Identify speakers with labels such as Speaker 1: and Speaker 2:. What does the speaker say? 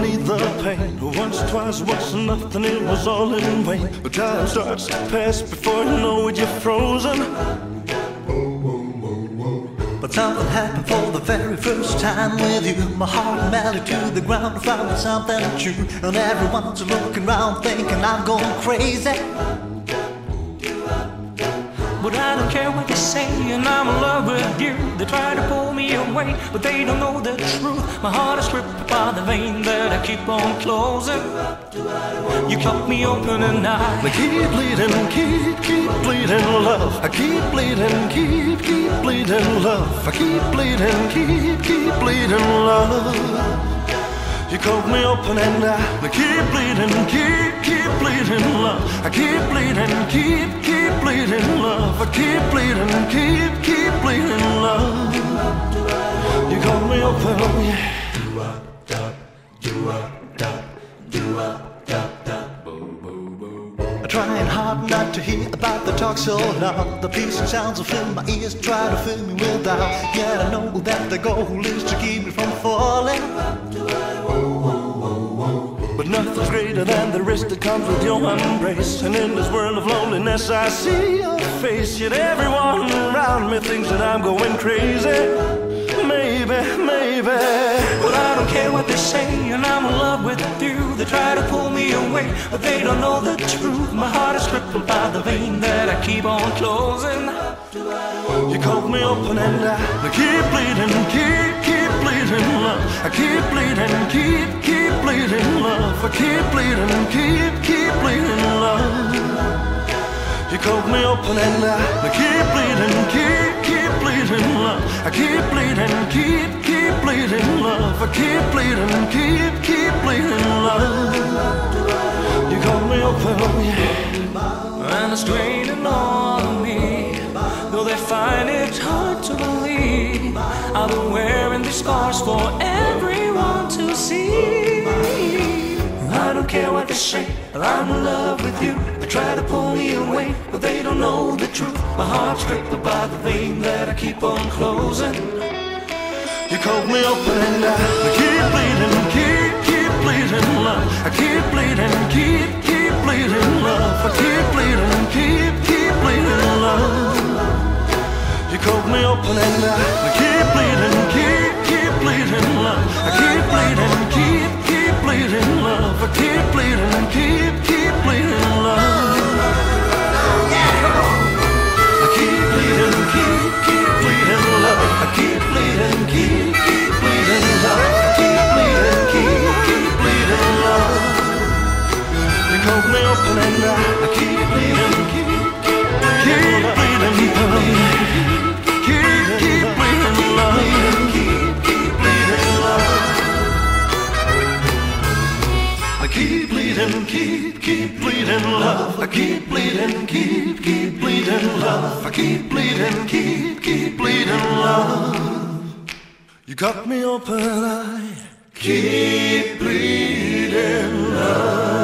Speaker 1: beneath the pain. Once, twice, once, nothing, it was all in vain. But time starts to pass before you know it, you're frozen.
Speaker 2: But something happened for the very first time with you. My heart melted to the ground, found something true. And everyone's looking around thinking I'm going crazy.
Speaker 3: But I don't care what they say, and I'm in love with you. They try to pull me away, but they don't know the truth. My heart is ripped by the vein that I keep on closing. You cut me open and I
Speaker 1: keep bleeding, keep bleeding, love. I keep bleeding, keep bleeding, love. I keep bleeding, keep bleeding, love. You cut me open and I keep bleeding, keep bleeding, love. I keep bleeding, keep bleeding, love. I keep bleeding, keep bleeding, love. You cut me open, yeah.
Speaker 2: Trying hard not to hear about the talk so loud. The pleasing sounds will fill my ears, try to fill me with doubt. Yet I know that the goal is to keep me from falling.
Speaker 1: But nothing's greater than the risk that comes with your embrace. And in this world of loneliness I see your face. Yet everyone around me thinks that I'm going crazy. Maybe,
Speaker 3: but I don't care what they say, and I'm in love with you. They try to pull me away, but they don't know the truth. My heart is crippled by the vein that I keep on closing.
Speaker 1: You cut me open and I keep bleeding, keep bleeding, love. I keep bleeding, keep bleeding, love. I keep bleeding, keep bleeding, love. You cut me open and I keep bleeding, keep bleeding, love. I keep bleeding, keep bleeding, love. I keep bleeding, keep bleeding, love. You cut me open, yeah.
Speaker 3: And it's draining on me, though they find it hard to believe. I've been wearing these scars for everyone to see. I don't care what they say, I'm in love with you. They try to pull me away, but they don't know the truth. My heart's crippled by the vein that I keep on closing.
Speaker 1: You cut me open and I keep bleeding, keep bleeding, love. I keep bleeding, keep bleeding, love. I keep bleeding, keep bleeding, love. You cut me open and I keep bleeding, keep bleeding, love. I keep bleeding, keep bleeding, love. I keep bleeding, keep bleeding, love. I keep bleeding, keep bleeding, love. I keep bleeding, keep bleeding, love. I keep bleeding, keep bleeding, love. You cut me open and I keep bleeding, keep bleeding, love. Keep bleeding, love. Keep bleeding, love. I keep bleeding, keep bleeding, love. I keep bleeding, keep bleeding, love. I keep bleeding, keep bleeding, love. You cut me open, I keep bleeding, love.